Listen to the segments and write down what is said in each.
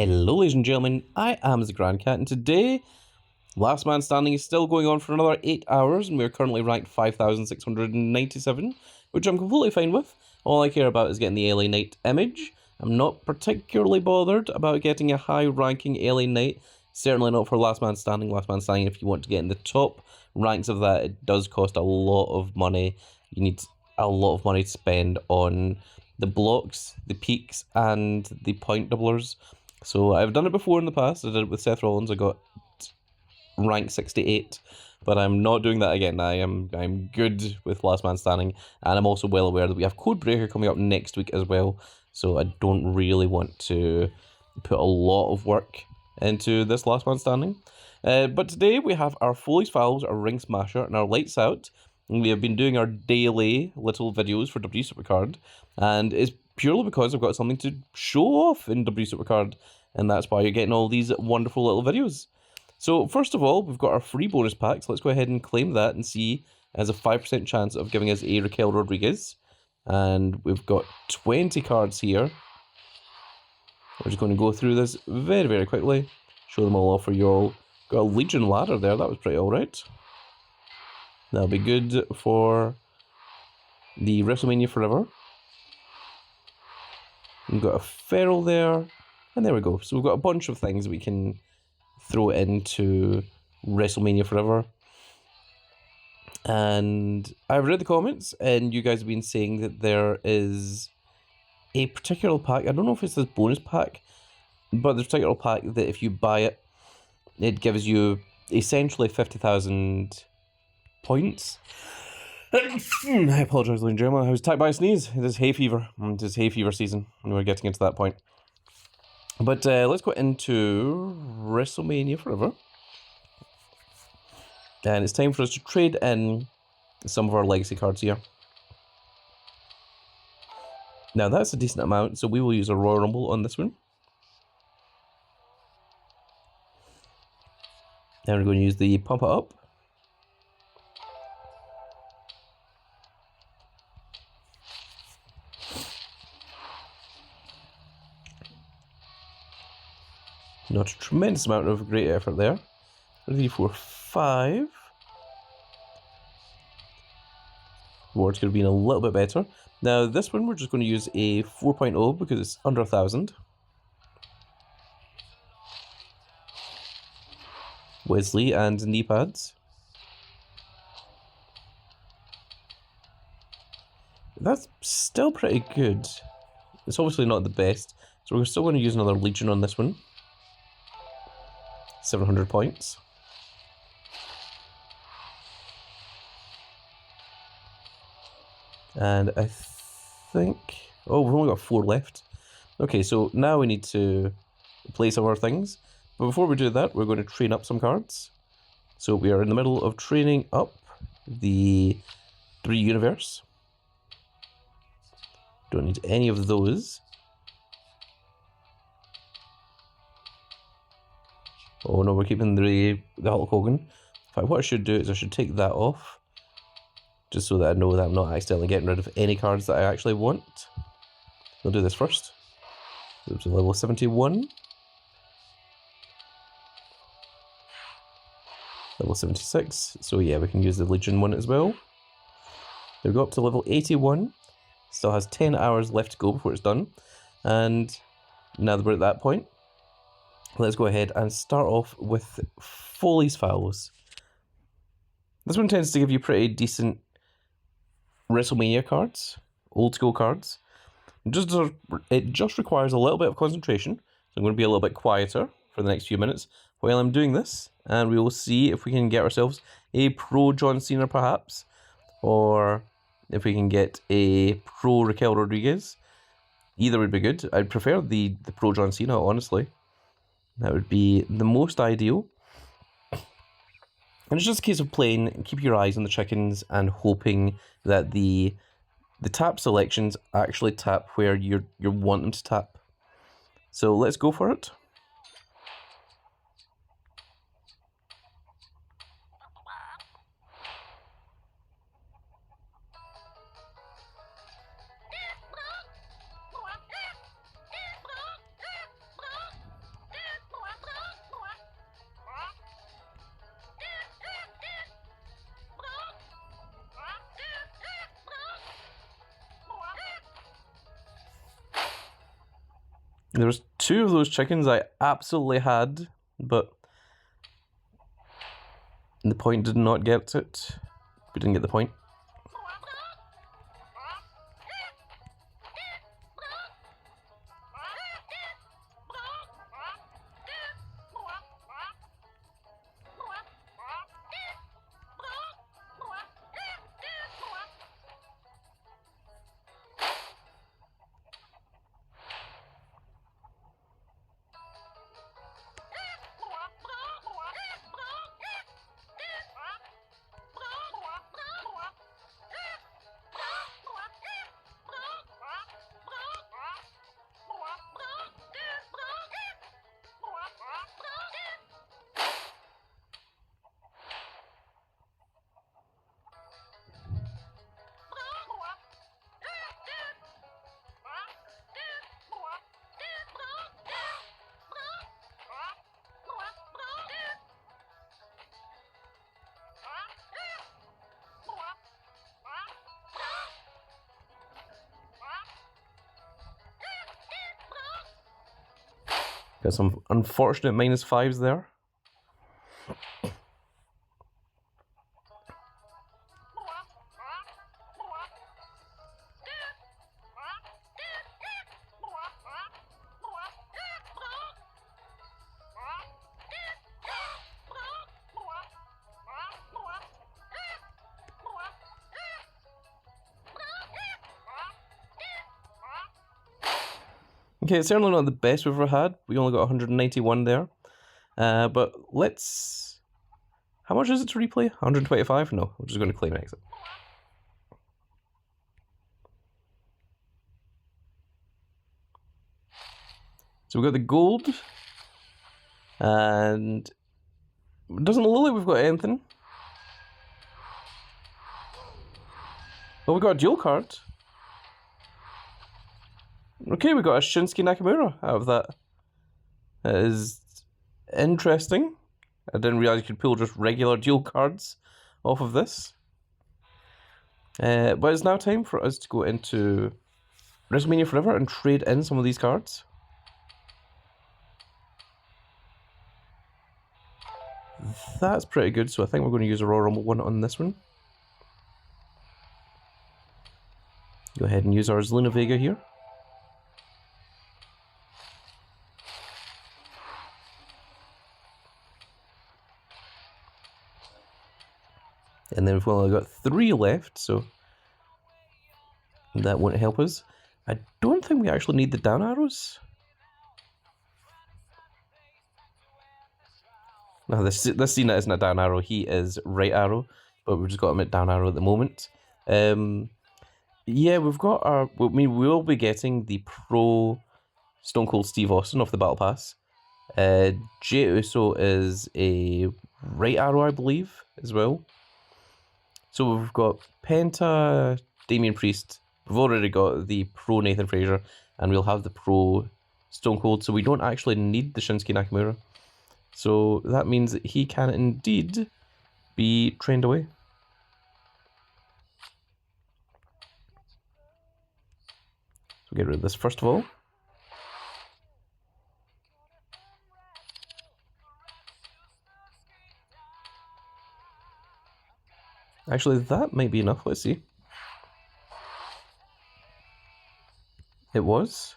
Hello ladies and gentlemen, I am the Grand Cat, and today, Last Man Standing is still going on for another 8 hours, and we are currently ranked 5,697, which I'm completely fine with. All I care about is getting the LA Knight image. I'm not particularly bothered about getting a high ranking LA Knight, certainly not for Last Man Standing. Last Man Standing, if you want to get in the top ranks of that, it does cost a lot of money. You need a lot of money to spend on the blocks, the peaks, and the point doublers. So I've done it before in the past. I did it with Seth Rollins. I got rank 68, but I'm not doing that again. I'm good with Last Man Standing, and I'm also well aware that we have Code Breaker coming up next week as well. So I don't really want to put a lot of work into this Last Man Standing. But today we have our Foley's Fowls, our Ring Smasher, and our Lights Out. And we have been doing our daily little videos for WWE Supercard, and it's purely because I've got something to show off in WWE Supercard, and that's why you're getting all these wonderful little videos. So first of all, we've got our free bonus packs. Let's go ahead and claim that and see it has a 5% chance of giving us a Raquel Rodriguez. And we've got 20 cards here. We're just going to go through this very, very quickly. Show them all off for you all. Got a Legion ladder there. That was pretty alright. That'll be good for the Wrestlemania Forever. We've got a Feral there. And there we go. So we've got a bunch of things we can throw into WrestleMania Forever. And I've read the comments, and you guys have been saying that there is a particular pack. I don't know if it's this bonus pack, but there's a particular pack that if you buy it, it gives you essentially 50,000 points. I apologise, ladies and gentlemen. I was attacked by a sneeze. It is hay fever. It is hay fever season, and we're getting into that point. But let's go into WrestleMania Forever. And it's time for us to trade in some of our legacy cards here. Now that's a decent amount, so we will use a Royal Rumble on this one. Now we're going to use the Pump It Up. Not a tremendous amount of great effort there. 3, 4, 5. Ward's could have been a little bit better. Now this one we're just going to use a 4.0 because it's under 1,000. Wesley and knee pads. That's still pretty good. It's obviously not the best, so we're still going to use another Legion on this one. 700 points. And I think... oh, we've only got 4 left. Okay, so now we need to play some of our things. But before we do that, we're going to train up some cards. So we are in the middle of training up the WWE Universe. Don't need any of those. Oh no, we're keeping the Hulk Hogan. In fact, what I should do is I should take that off. Just so that I know that I'm not accidentally getting rid of any cards that I actually want. We'll do this first. Go to level 71. Level 76. So yeah, we can use the Legion one as well. We'll go up to level 81. Still has 10 hours left to go before it's done. And now that we're at that point, let's go ahead and start off with Foley's Fowls. This one tends to give you pretty decent WrestleMania cards, old school cards. It just requires a little bit of concentration, so I'm going to be a little bit quieter for the next few minutes while I'm doing this, and we will see if we can get ourselves a pro John Cena perhaps, or if we can get a pro Raquel Rodriguez. Either would be good. I'd prefer the pro John Cena, honestly. That would be the most ideal. And it's just a case of playing, keep your eyes on the chickens and hoping that the tap selections actually tap where you want them to tap. So let's go for it. There's 2 of those chickens I absolutely had, but the point did not get it. We didn't get the point. Got some unfortunate -5s there. Okay, it's certainly not the best we've ever had. We only got 191 there. But let's... How much is it to replay? 125? No, we're just going to claim an exit. So we've got the gold. And... It doesn't look like we've got anything. Well, we got a dual card. Okay, we got a Shinsuke Nakamura out of that. That is interesting. I didn't realize you could pull just regular dual cards off of this. But it's now time for us to go into Wrestlemania Forever and trade in some of these cards. That's pretty good, so I think we're going to use a Royal Rumble one on this one. Go ahead and use our Zelina Vega here. And then we've only got 3 left, so that won't help us. I don't think we actually need the down arrows. No, this Cena isn't a down arrow, he is right arrow, but we've just got him at down arrow at the moment. Yeah, we've got our... I mean, we will be getting the Pro Stone Cold Steve Austin off the Battle Pass. Jey Uso is a right arrow, I believe, as well. So we've got Penta, Damian Priest, we've already got the Pro Nathan Frazier, and we'll have the Pro Stone Cold, so we don't actually need the Shinsuke Nakamura. So that means that he can indeed be trained away. So get rid of this first of all. Actually, that might be enough. Let's see. It was.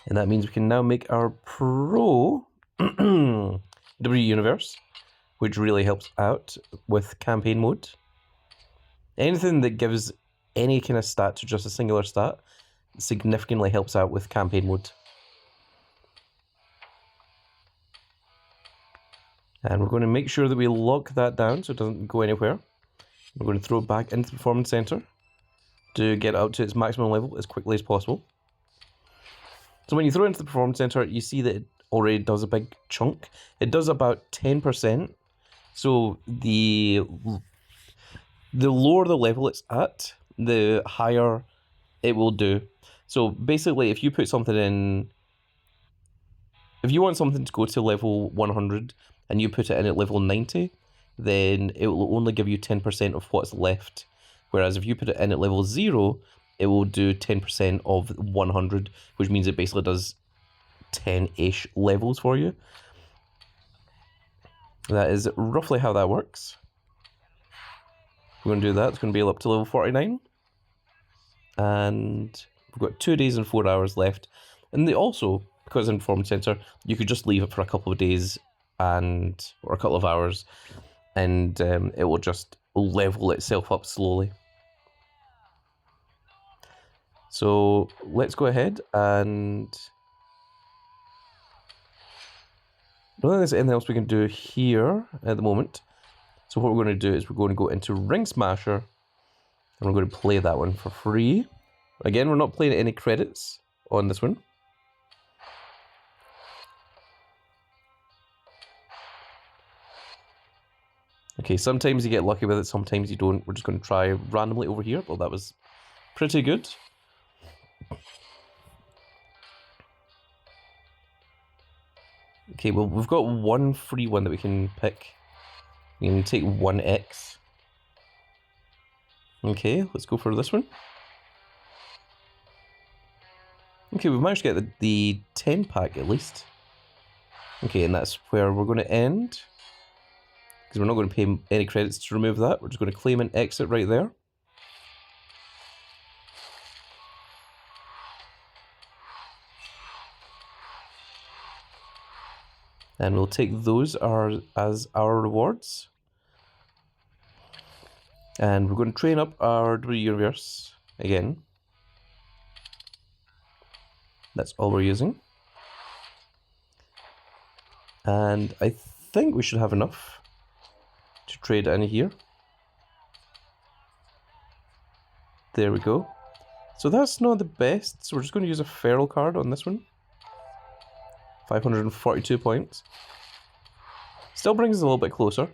And that means we can now make our Pro WWE Universe, which really helps out with campaign mode. Anything that gives any kind of stat to just a singular stat significantly helps out with campaign mode. And we're going to make sure that we lock that down so it doesn't go anywhere. We're going to throw it back into the Performance Center to get it up to its maximum level as quickly as possible. So when you throw it into the Performance Center, you see that it already does a big chunk. It does about 10%. So the lower the level it's at, the higher it will do. So basically, if you put something in... If you want something to go to level 100 and you put it in at level 90, then it will only give you 10% of what's left. Whereas if you put it in at level 0, it will do 10% of 100, which means it basically does 10-ish levels for you. That is roughly how that works. We're going to do that. It's going to be up to level 49. And we've got 2 days and 4 hours left. And they also, because in Performance Center, you could just leave it for a couple of days or a couple of hours, and it will just level itself up slowly. So let's go ahead and I don't think there's anything else we can do here at the moment. So what we're going to do is we're going to go into Ring Smasher, and we're going to play that one for free. Again, we're not playing any credits on this one. Okay, sometimes you get lucky with it, sometimes you don't. We're just going to try randomly over here. Well, that was pretty good. Okay, well, we've got one free one that we can pick. We can take 1x. Okay, let's go for this one. Okay, we've managed to get the 10 pack at least. Okay, and that's where we're going to end. Because we're not going to pay any credits to remove that. We're just going to claim and exit right there. And we'll take those as our rewards. And we're going to train up our WWE Universe again. That's all we're using. And I think we should have enough to trade in here. There we go. So that's not the best, so we're just going to use a feral card on this one. 542 points. Still brings us a little bit closer.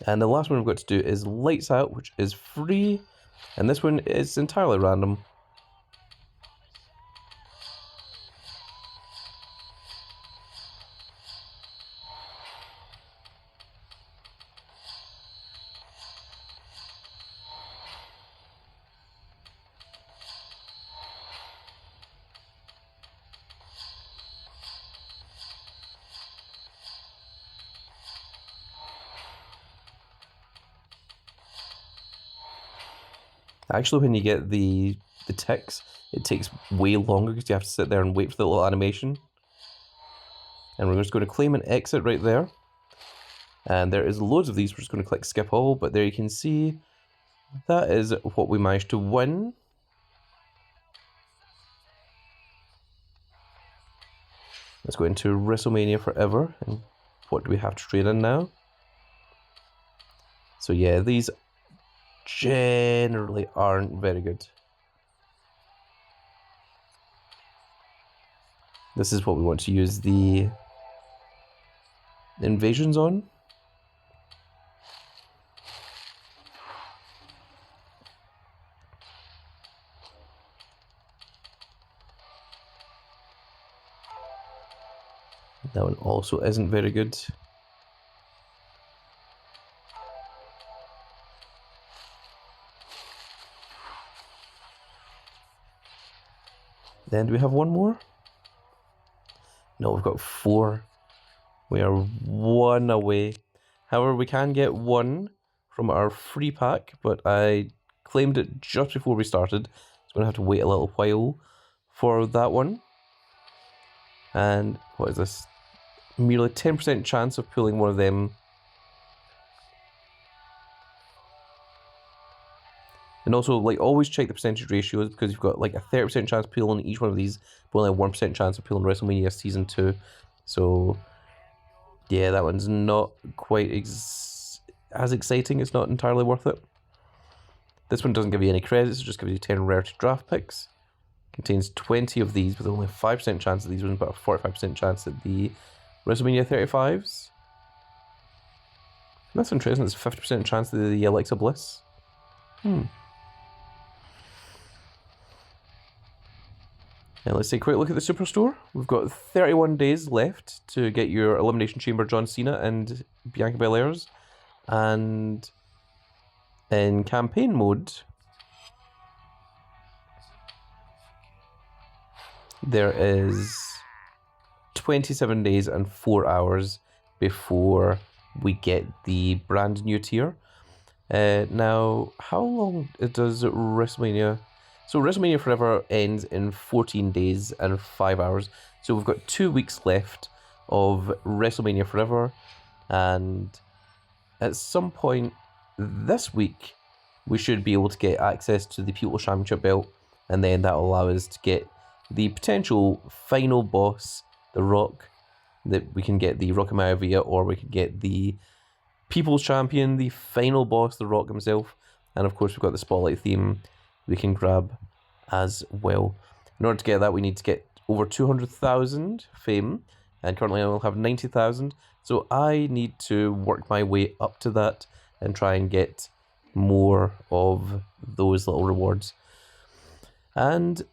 And the last one we've got to do is Lights Out, which is free. And this one is entirely random. Actually, when you get the ticks, it takes way longer because you have to sit there and wait for the little animation. And we're just going to claim an exit right there. And there is loads of these. We're just going to click skip all, but there you can see that is what we managed to win. Let's go into Wrestlemania Forever. And what do we have to trade in now? So yeah, these generally aren't very good. This is what we want to use the invasions on. That one also isn't very good. Then do we have one more? No, we've got 4. We are 1 away. However, we can get 1 from our free pack, but I claimed it just before we started. So I'm going to have to wait a little while for that one. And what is this? Merely 10% chance of pulling one of them. And also, like, always check the percentage ratios because you've got like a 30% chance of pulling each one of these, but only a 1% chance of pulling WrestleMania Season 2. So, yeah, that one's not quite as exciting. It's not entirely worth it. This one doesn't give you any credits, it just gives you 10 rare to draft picks. Contains 20 of these with only a 5% chance of these ones, but a 45% chance at the WrestleMania 35s. That's interesting, it's a 50% chance of the Alexa Bliss. And let's take a quick look at the Superstore. We've got 31 days left to get your Elimination Chamber John Cena and Bianca Belair's. And In campaign mode, there is 27 days and 4 hours before we get the brand new tier. Now, how long does WrestleMania... So WrestleMania Forever ends in 14 days and 5 hours. So we've got 2 weeks left of WrestleMania Forever. And at some point this week, we should be able to get access to the People's Championship belt. And then that'll allow us to get the potential final boss, The Rock. That we can get the Roca Maivia, or we can get the People's Champion, the final boss, The Rock himself. And of course, we've got the Spotlight theme we can grab as well. In order to get that, we need to get over 200,000 fame. And currently, I will have 90,000. So I need to work my way up to that and try and get more of those little rewards. And,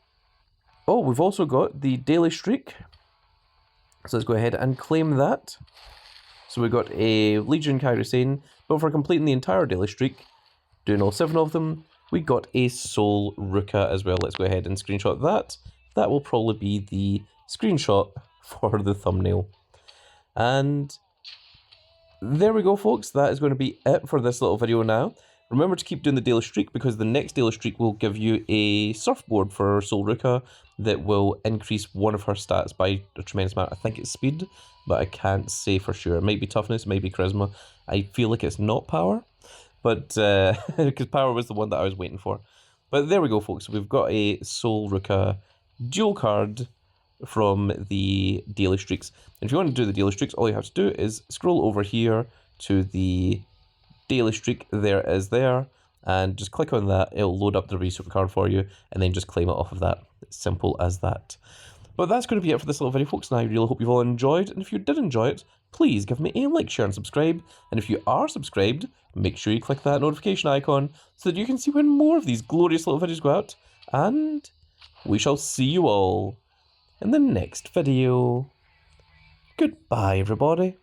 oh, we've also got the daily streak. So let's go ahead and claim that. So we got a Legion Kairi Sane, but for completing the entire daily streak, doing all 7 of them, we got a Soul Ruca as well. Let's go ahead and screenshot that. That will probably be the screenshot for the thumbnail. And there we go, folks. That is going to be it for this little video now. Remember to keep doing the daily streak, because the next daily streak will give you a surfboard for Soul Ruca that will increase one of her stats by a tremendous amount. I think it's speed, but I can't say for sure. It might be toughness, it might be charisma. I feel like it's not power, but because power was the one that I was waiting for. But there we go, folks. We've got a Soul Ruca dual card from the daily streaks. And if you want to do the daily streaks, all you have to do is scroll over here to the daily streak. There it is there, and just click on that. It'll load up the Supercard for you, and then just claim it off of that. It's simple as that. But that's going to be it for this little video, folks, and I really hope you've all enjoyed. And if you did enjoy it, please give me a like, share, and subscribe. And if you are subscribed, make sure you click that notification icon so that you can see when more of these glorious little videos go out. And we shall see you all in the next video. Goodbye, everybody.